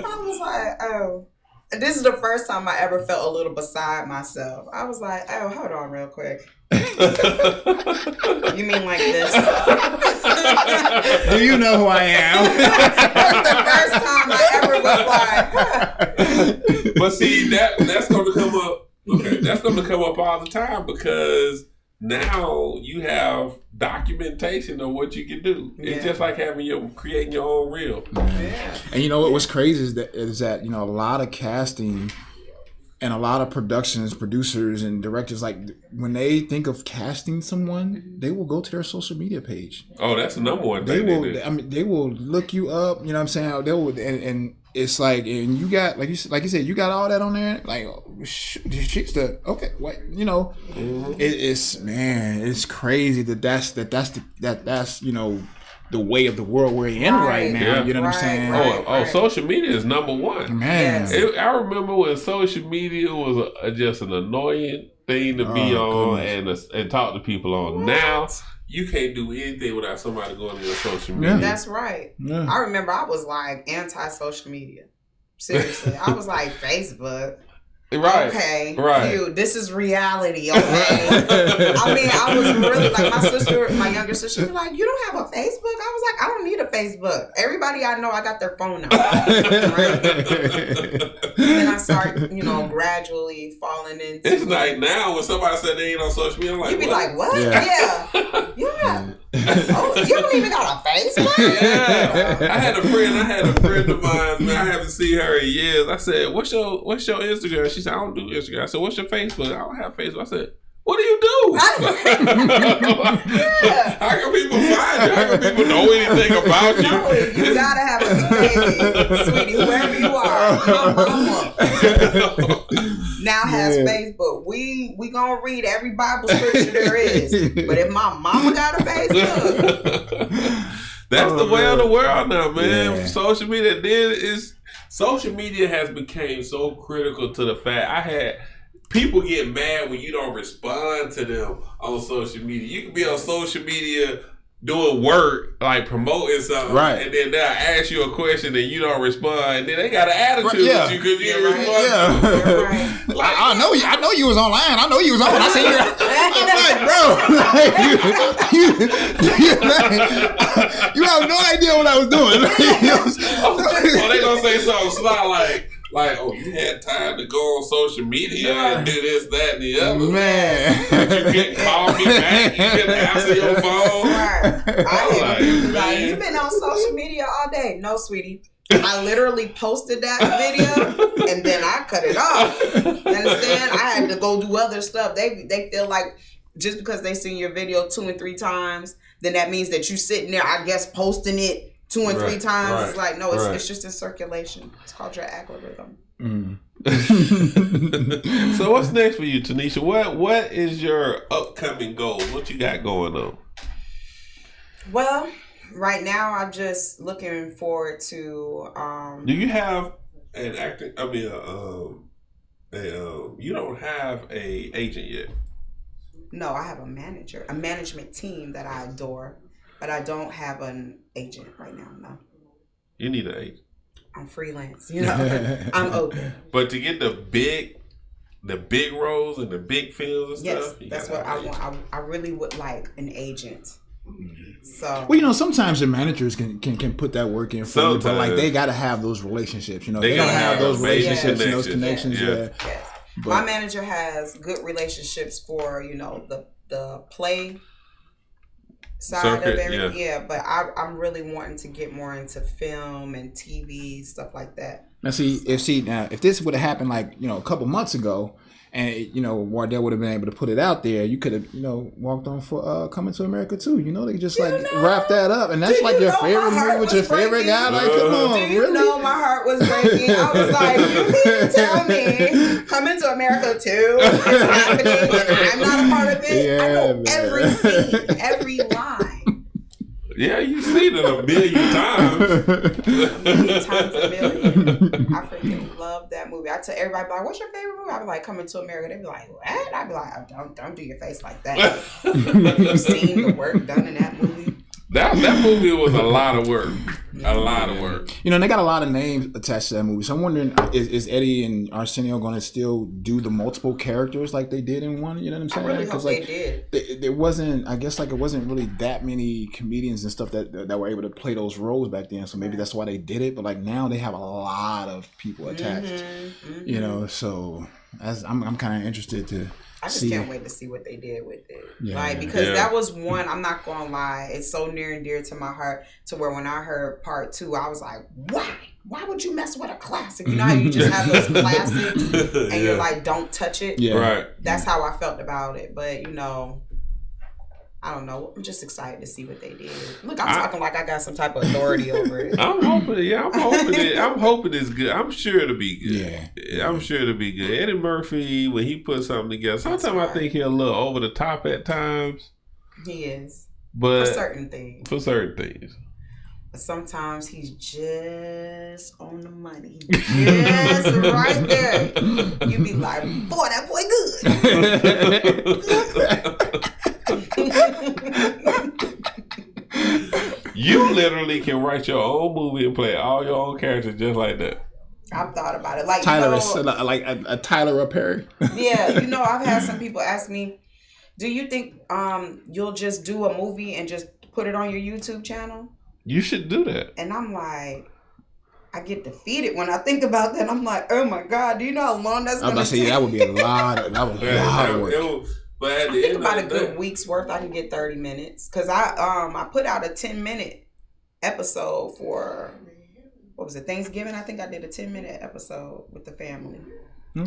I was like, oh. This is the first time I ever felt a little beside myself. I was like, oh, hold on real quick. You mean like this? Do you know who I am? That was the first time I ever was like, But see, that's going to come up. Okay, that's going to come up all the time because now you have documentation of what you can do. It's just like creating your own reel. Yeah. And you know what was crazy is that you know a lot of casting and a lot of producers and directors, like when they think of casting someone, they will go to their social media page. Oh, that's the number one thing. They will look you up. You know what I'm saying? They will, and it's like, and you got like you said, you got all that on there. Like, okay, what you know? Mm-hmm. It's crazy that's you know the way of the world we're in right now. Yeah. You know what I'm saying? Right. Social media is number one. Man, I remember when social media was just an annoying thing to be on and talk to people on. What? Now you can't do anything without somebody going to your social media. Yeah. That's right. Yeah. I remember I was like anti-social media. Seriously, I was like Facebook. Right. Okay. Right. Dude, this is reality. Okay. I mean, I was really like my younger sister was like, "You don't have a Facebook?" I was like, "I don't need a Facebook. Everybody I know, I got their phone number." Right? And I start, gradually falling into. It's like now when somebody said they ain't on social media, I'm like, you be like, "What?" Yeah. Oh, you don't even got a Facebook? Yeah. I had a friend of mine, man, I haven't seen her in years. I said, what's your Instagram? She said, I don't do Instagram. I said, what's your Facebook? I don't have Facebook. I said, what do you do? Yeah. How can people find you? How can people know anything about you? No, you gotta have a baby, sweetie, whoever you are. My mama now has Facebook. We gonna read every Bible scripture there is. But if my mama got a Facebook, that's the way of the world now, man. Yeah. Social media has become so critical to the fact people get mad when you don't respond to them on social media. You can be on social media doing work, like promoting something, right? And then they'll ask you a question and you don't respond, and then they got an attitude with you because you didn't respond. Yeah. Like, I know you was online. I know you was on. I seen you. I'm like, bro, you have no idea what I was doing. Oh, they gonna say something sly like, oh, you had time to go on social media and do this, that, and the other. Man. But you couldn't call me back. You couldn't answer your phone. Right. You've been on social media all day. No, sweetie. I literally posted that video and then I cut it off. You understand? I had to go do other stuff. They feel like just because they seen your video 2 and 3 times, then that means that you sitting there, I guess, posting it 2 and 3 times. Right, it's like, no, it's just in circulation. It's called your algorithm. So what's next for you, Tenishia? What is your upcoming goal? What you got going on? Well, right now I'm just looking forward to do you have an acting you don't have a agent yet? No, I have a management team that I adore. But I don't have an agent right now, no. You need an agent. I'm freelance, I'm open. But to get the big roles and the big films and stuff, that's what I want. I really would like an agent. So well, sometimes the managers can put that work in for you, but like they gotta have those relationships. They don't have those relationships and those connections. Yes. My manager has good relationships for the play side of everything, but I'm really wanting to get more into film and TV stuff like that. Now, if this would have happened like a couple months ago, and Wardell would have been able to put it out there, you could have walked on for Coming to America too. They just wrap that up, and that's like your favorite movie with your favorite guy. Like, come on, really? My heart was breaking. I was like, you can't tell me Coming to America 2 is happening, and I'm not a part of it. Yeah, I know every scene, every line. Yeah, you've seen it a million times. A million. I freaking love that movie. I tell everybody, like, what's your favorite movie? I be like, Coming to America. They be like, what? I be like, don't do your face like that. You've seen the work done in that movie. That movie was a lot of work. A lot of work. They got a lot of names attached to that movie. So I'm wondering, is Eddie and Arsenio going to still do the multiple characters like they did in one? You know what I'm saying? I really hope they did. It wasn't really that many comedians and stuff that were able to play those roles back then. So maybe that's why they did it. But like now they have a lot of people attached. So I'm kind of interested to. I just can't wait to see what they did with it. Because that was one, I'm not going to lie, it's so near and dear to my heart to where when I heard part 2, I was like, why? Why would you mess with a classic? You know how you just have those classics and you're like, don't touch it? Yeah. Right. That's how I felt about it. But, I don't know. I'm just excited to see what they did. Look, I'm talking like I got some type of authority over it. I'm hoping it's good. I'm sure it'll be good. Yeah. I'm sure it'll be good. Eddie Murphy, when he puts something together, sometimes I think he's a little over the top at times. He is. But for certain things. But sometimes he's just on the money. Just right there. You be like, boy, that boy good. You literally can write your own movie and play all your own characters just like that. I've thought about it. Like Tyler, like a Tyler Perry. Yeah, I've had some people ask me, do you think you'll just do a movie and just put it on your YouTube channel? You should do that. And I'm like, I get defeated when I think about that. I'm like, oh my God, do you know how long that's going to take? That would be a lot of work. But at I the think end about of a the good day, week's worth, I can get 30 minutes. Because I put out a 10-minute episode for, what was it, Thanksgiving? I think I did a 10-minute episode with the family.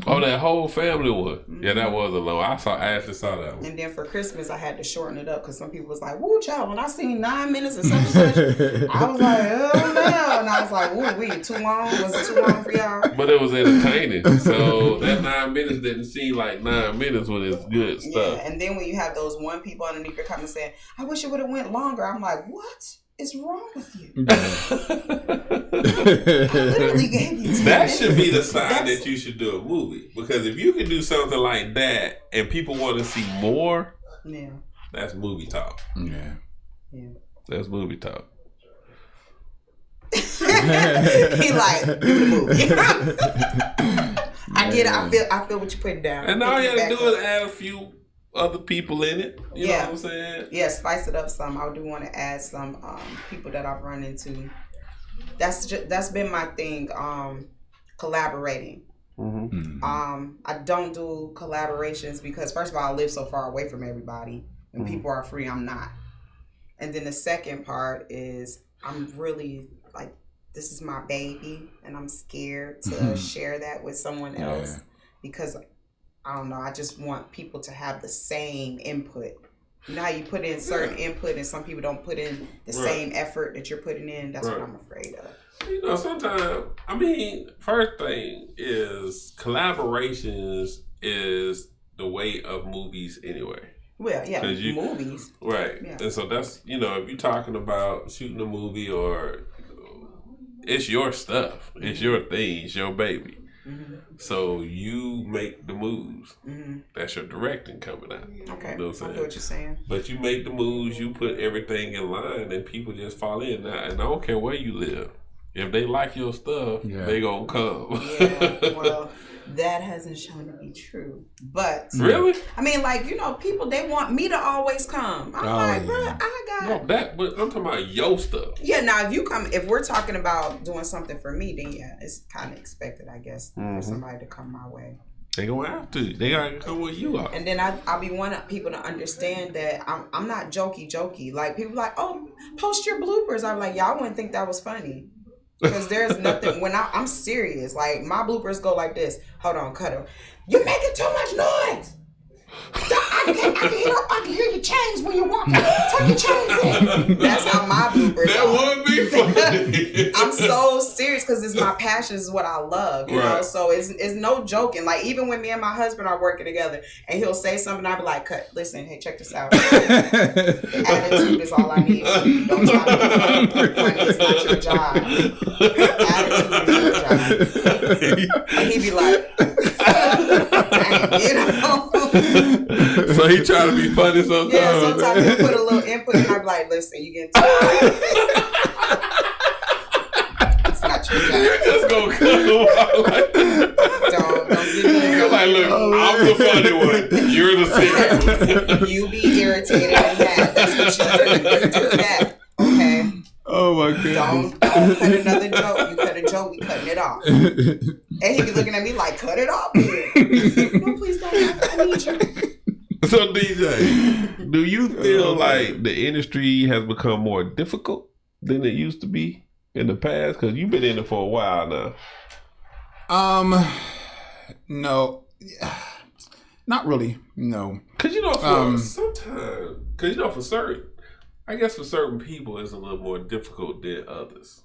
Oh, that whole family one. Mm-hmm. Yeah, that was a long. I actually saw that one. And then for Christmas, I had to shorten it up because some people was like, "Woo, child!" When I seen 9 minutes and such, I was like, "Oh no!" And I was like, "Woo, too long? Was it too long for y'all?" But it was entertaining. So that 9 minutes didn't seem like 9 minutes when it's good stuff. Yeah, and then when you have those one people underneath your comment saying, "I wish it would have went longer," I'm like, "What is wrong with you?" I literally gave you 10 that minutes. should be the sign that you should do a movie, because if you can do something like that and people want to see more, that's movie talk. Yeah, that's movie talk. He like, do the movie. I get it. I feel what you're putting down. And all you have to do is add a few other people in it. You know what I'm saying? Yeah, spice it up some. I do want to add some people that I've run into. That's been my thing. Collaborating. Mm-hmm. I don't do collaborations because first of all, I live so far away from everybody. When people are free, I'm not. And then the second part is I'm really like, this is my baby, and I'm scared to share that with someone else because I don't know. I just want people to have the same input. You know how you put in certain input and some people don't put in the same effort that you're putting in? That's what I'm afraid of. You know, sometimes, I mean, first thing is collaborations is the way of movies anyway. Well, yeah, movies. Right. Yeah. And so that's, you know, if you're talking about shooting a movie or it's your stuff, it's your thing, it's your baby. Mm-hmm. So you make the moves. Mm-hmm. That's your directing coming out. Okay, you know what I'm saying? I know what you're saying. But you make the moves, you put everything in line, and people just fall in. And I don't care where you live. If they like your stuff, they gonna come. Yeah, well, that hasn't shown to be true. But really, I mean, like, you know, people, they want me to always come. I'm like, bro, I got that. But I'm talking about your stuff. Yeah, now if we're talking about doing something for me, then it's kind of expected, I guess, for somebody to come my way. They gonna have to. They gotta come where you are. And then I'll be wanting people to understand that I'm not jokey. Like, people like, oh, post your bloopers. I'm like, y'all wouldn't think that was funny. Because there's nothing, when I'm serious, like my bloopers go like this. Hold on, cut it. You're making too much noise. I can hear your chains when you walk. Tuck your chains in. That's how my bloopers that are. Would be funny. I'm so serious because it's my passion, is what I love, you know. So it's no joking. Like, even when me and my husband are working together, and he'll say something, I'll be like, "Cut! Listen, hey, check this out. Attitude is all I need. Don't try to be funny. It's not your job. Attitude is your job." And he'd be like, "Dang," you know. So he try to be funny sometimes. Yeah, sometimes he'll put a little input and I'm like, listen, you get too it's not your job. You're just gonna cut him out like Don't get me. You're like, look, I'm the funny one. You're the serious one. You be irritated and mad. That's what you do. You do that. Okay? Oh my God. Don't cut another joke. You cut a joke, we cutting it off. And he be looking at me like, cut it off here. No, please don't. I need you. So DJ, do you feel like the industry has become more difficult than it used to be in the past? Because you've been in it for a while now. No, not really. No, because you know, for sometimes, because you know, for certain people, it's a little more difficult than others,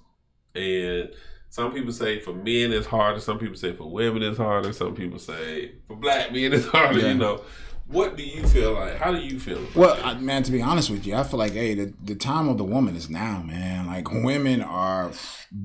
and some people say for men it's harder. Some people say for women it's harder. Some people say for black men it's harder. You know. What do you feel like? How do you feel? Well, man, to be honest with you, I feel like, hey, the time of the woman is now, man. Like, women are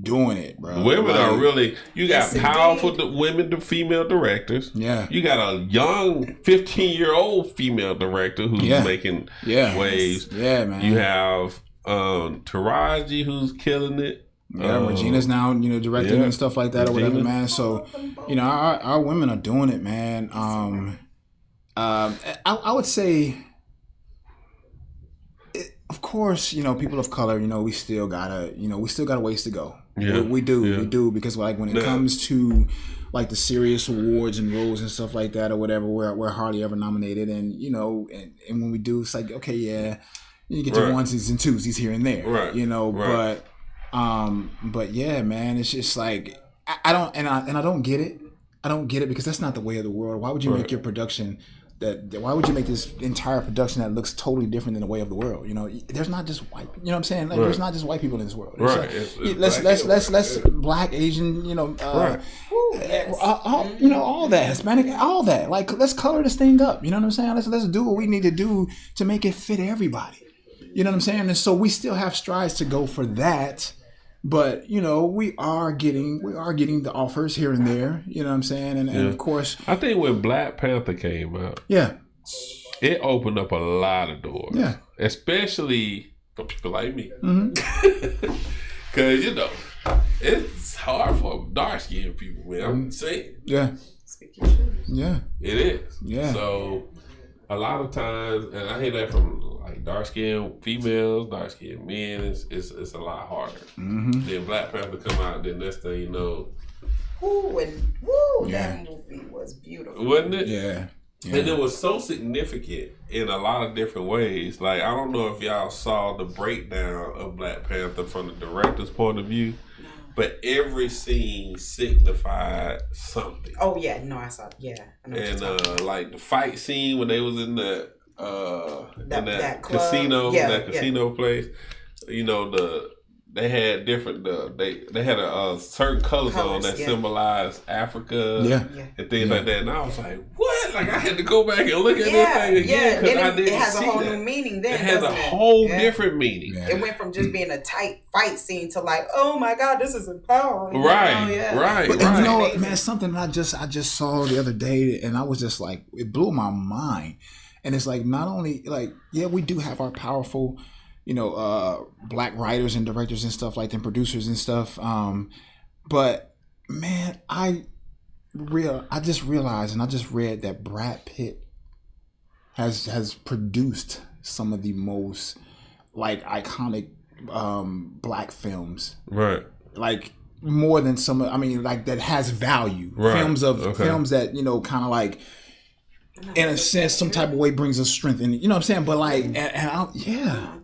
doing it, bro. Women are really, you got powerful women, the female directors. Yeah. You got a young 15-year-old female director who's making waves. Yeah, man. You have Taraji who's killing it. Yeah, Regina's now, directing and stuff like that or whatever, man. So, our women are doing it, man. I would say, of course, people of color, we still got a ways to go. Yeah. We do, because like when it comes to like the serious awards and roles and stuff like that or whatever, we're hardly ever nominated. And you know, and when we do, it's like, okay, yeah, you get your onesies and twosies here and there, right? You know, but yeah, man, it's just like I don't get it. I don't get it because that's not the way of the world. Why would you make your production why would you make this entire production that looks totally different than the way of the world? You know, there's not just white. You know what I'm saying? Like, there's not just white people in this world. Let's black, Asian. You know, all that Hispanic, all that. Like, let's color this thing up. You know what I'm saying? Let's do what we need to do to make it fit everybody. You know what I'm saying? And so we still have strides to go for that. But, you know, we are getting the offers here and there, you know what I'm saying? And of course, I think when Black Panther came out, it opened up a lot of doors. Yeah. Especially for people like me. Because, you know, it's hard for dark-skinned people, man. I'm saying. Yeah. Yeah. It is. Yeah. So, a lot of times, and I hear that from like dark-skinned females, dark-skinned men, it's a lot harder. Then Black Panther come out, then next thing you know, that movie was beautiful, wasn't it? Yeah. And it was so significant in a lot of different ways. Like, I don't know if y'all saw the breakdown of Black Panther from the director's point of view, but every scene signified something. Oh yeah, no, I saw. Yeah, I know and like the fight scene when they was in the that casino, casino place. You know, they had different they had a certain colors on that symbolized Africa and things like that. And I was like, what? Like, I had to go back and look at this thing again because I didn't see that. It has a whole new meaning then. It has a whole different meaning. Yeah. It went from just being a tight fight scene to like, oh my God, this is empowering. Right. But you know what, man, something I just saw the other day, and I was just like, it blew my mind. And it's like, not only like, yeah, we do have our powerful, you know, black writers and directors and stuff like that, and producers and stuff. But man, I just realized, and I just read that Brad Pitt has produced some of the most like iconic black films. Right. Like more than some, I mean, like that has value. Right. Films that, you know, kind of like, in a sense, some type of way brings us strength, and you know what I'm saying. But like,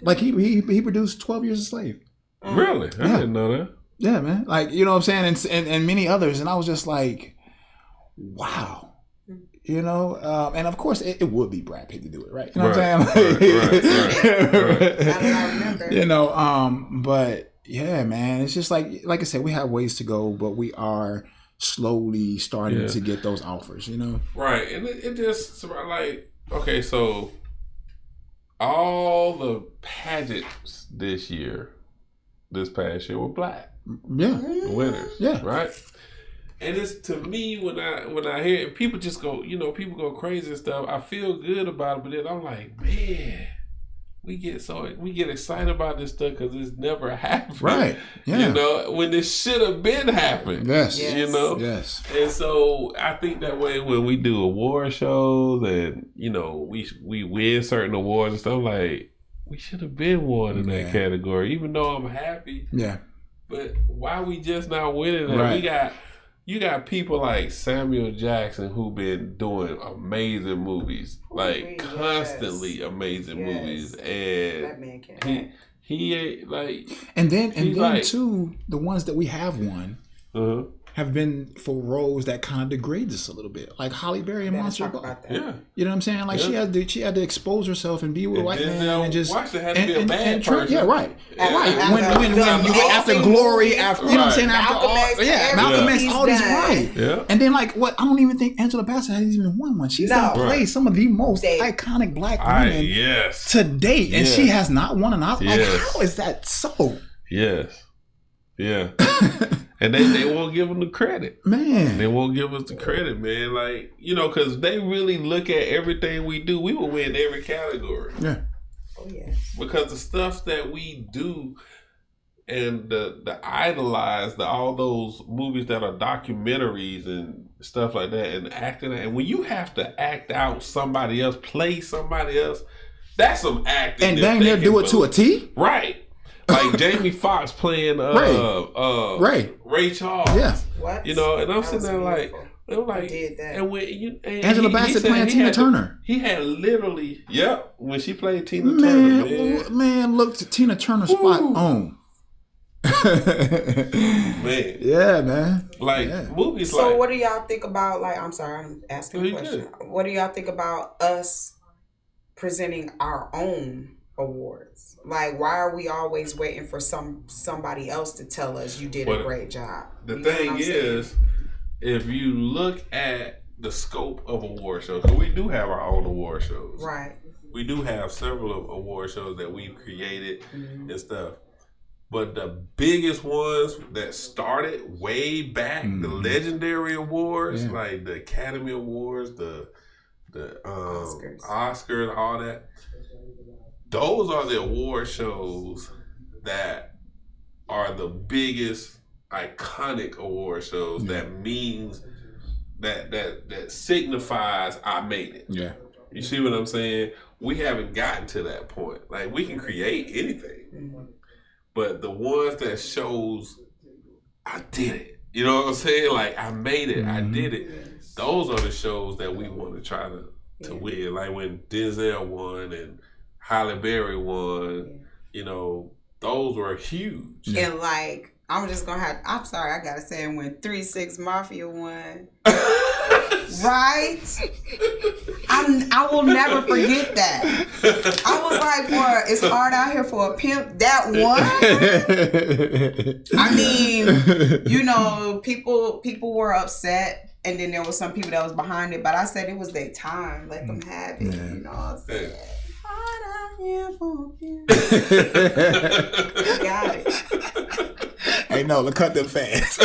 like he produced 12 Years a Slave. Really? I didn't know that. Yeah, man. Like, you know what I'm saying, and many others, and I was just like, wow, you know. And of course, it would be Brad Pitt to do it, right? You know what I'm saying? I remember. You know, but yeah, man, it's just like I said, we have ways to go, but we are slowly starting to get those offers, you know? Right. And it just like, okay, so all the pageants this past year were black. Yeah. The winners. Yeah. Right? And it's, to me, when I hear it, people just go, you know, people go crazy and stuff. I feel good about it, but then I'm like, man, we get excited about this stuff because it's never happened. Right. Yeah. You know, when this should have been happened. Yes. You know? Yes. And so I think that way when we do award shows and, you know, we win certain awards and stuff, like, we should have been won in that category, even though I'm happy. Yeah. But why we just not winning that? Right. You got people like Samuel Jackson who been doing amazing movies, like constantly amazing movies, and that man can he ain't like. And then like, too, the ones that we have won have been for roles that kind of degrades us a little bit, like Halle Berry and Monster Ball. Yeah, you know what I'm saying? Like she had to expose herself and be with a white man and just had to be a bad person. Yeah, right. When you after Glory, after you know what I'm saying, after Malcolm X, all these and then like what? I don't even think Angela Bassett has even won one. She's played some of the most iconic black women to date, and she has not won an Oscar. Like, how is that so? Yes. Yeah. And they won't give them the credit. Man. They won't give us the credit, man. Like, you know, because they really look at everything we do. We will win every category. Yeah. Oh, yeah. Because the stuff that we do and the idolize, all those movies that are documentaries and stuff like that and acting. And when you have to act out somebody else, play somebody else, that's some acting. And dang near do it to a T? Right. Like Jamie Foxx playing Ray Charles. What? You know, and I'm That sitting was there like, beautiful. I'm like, I did that. and when you and Angela Bassett playing Tina Turner. He had literally, when she played Tina Turner, man, look to Tina Turner spot on. Man, yeah, man. Like movies. So, like, what do y'all think about? Like, I'm sorry, I'm asking a question. What do y'all think about us presenting our own awards? Like, why are we always waiting for somebody else to tell us you did a great job? The thing is, if you look at the scope of award shows, because we do have our own award shows, right? We do have several award shows that we've created and stuff. But the biggest ones that started way back, the legendary awards, like the Academy Awards, the Oscars, all that. Those are the award shows that are the biggest iconic award shows that means that signifies I made it. Yeah. You see what I'm saying? We haven't gotten to that point. Like, we can create anything. But the ones that shows I did it. You know what I'm saying? Like, I made it, I did it. Those are the shows that we want to try to win. Like when Denzel won and Halle Berry won, you know, those were huge. And like, I'm sorry, I gotta say, when 3-6 Mafia won, right? I will never forget that. I was like, boy, it's hard out here for a pimp. That one? I mean, you know, people were upset, and then there was some people that was behind it, but I said it was their time. Let them have it. You know what I'm saying? Hard out here for a pimp. Got it. Hey, no, let's cut them fast.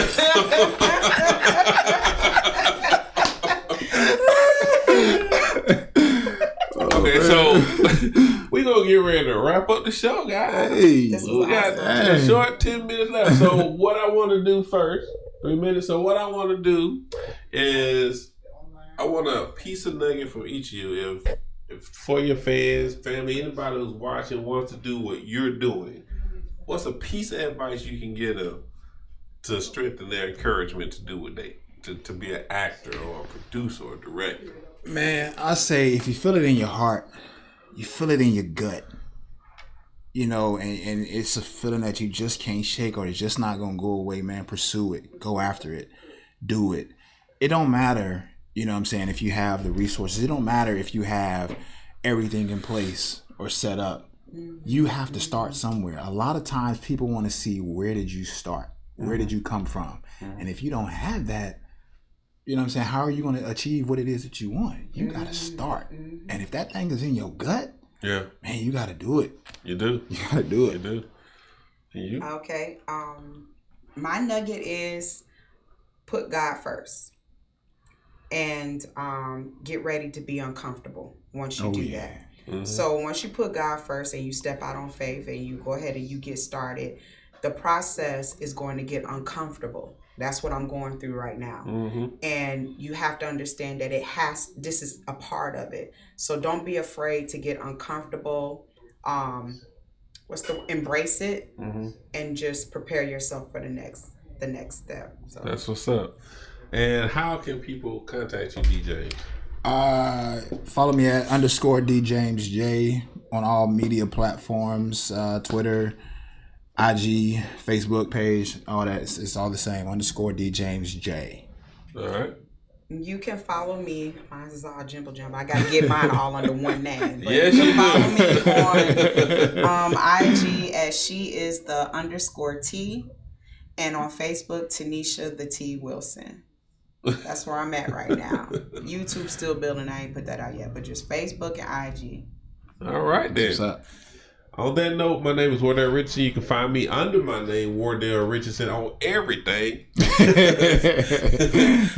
Okay, so we're going to get ready to wrap up the show, guys. Hey, we got a short 10 minutes left. So what I want to do first, 3 minutes. So what I want to do is I want a piece of nugget from each of you. If for your fans, family, anybody who's watching wants to do what you're doing, what's a piece of advice you can give them to strengthen their encouragement to do what they, to be an actor or a producer or a director? Man, I say if you feel it in your heart, you feel it in your gut, you know, and it's a feeling that you just can't shake or it's just not going to go away, man, pursue it, go after it, do it. It don't matter, you know what I'm saying, if you have the resources. It don't matter if you have everything in place or set up. You have to start somewhere. A lot of times people want to see, where did you start? Where did you come from? And if you don't have that, you know what I'm saying, how are you going to achieve what it is that you want? You got to start. And if that thing is in your gut, man, you got to do it. You do. You got to do it. You do. And you? Okay. My nugget is put God first. And get ready to be uncomfortable once you do that. So once you put God first and you step out on faith and you go ahead and you get started, the process is going to get uncomfortable. That's what I'm going through right now. And you have to understand that this is a part of it. So don't be afraid to get uncomfortable. Embrace it and just prepare yourself for the next step. So that's what's up. And how can people contact you, DJ? Follow me at _DJamesJ on all media platforms, Twitter, IG, Facebook page, all that. It's all the same, _DJamesJ. All right. You can follow me. Mine is all jumble jumble. I got to get mine all under one name. But yes, you can follow me on IG at @she_is_the_T, and on Facebook, Tenishia the T Wilson. That's where I'm at right now. YouTube still building. I ain't put that out yet, but just Facebook and IG. All right, then. What's up? On that note, my name is Wardell Richardson. You can find me under my name, Wardell Richardson, on everything.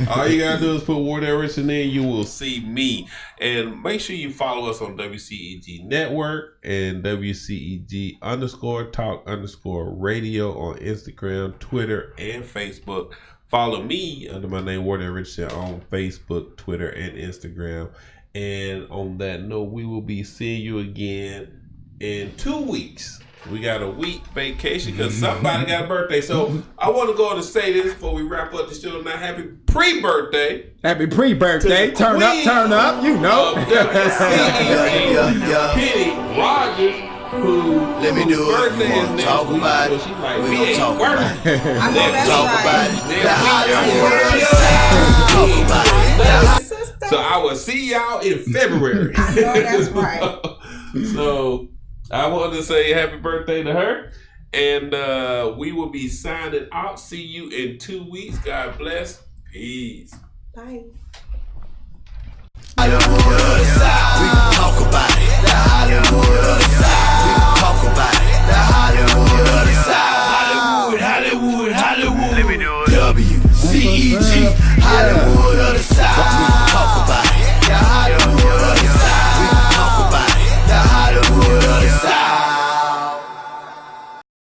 All you gotta do is put Wardell Richardson in, you will see me. And make sure you follow us on WCEG Network and WCEG_talk_radio on Instagram, Twitter, and Facebook. Follow me under my name, Wardell Richardson, on Facebook, Twitter, and Instagram. And on that note, we will be seeing you again in 2 weeks. We got a week vacation because somebody got a birthday. So I want to go on and say this before we wrap up the show. Now, happy pre-birthday. Happy pre-birthday. Turn up, you know. Penny Rogers, who Let me do it. birthday We is gonna next talk week. about So it. she's like, We we gonna ain't talk working. about it. I know that's Talk right. about it. The Next Hollywood week. of the South. Talk about it. Sister. So I will see y'all in February. I know that's right. So I wanted to say happy birthday to her. And we will be signing out. See you in 2 weeks. God bless. Peace. Bye. Hollywood of the South. We gon' talk about it. The Hollywood of the South. We gon' talk about it. The Hollywood of the South. Hollywood. Let me do it. WCEG. Hollywood of the South.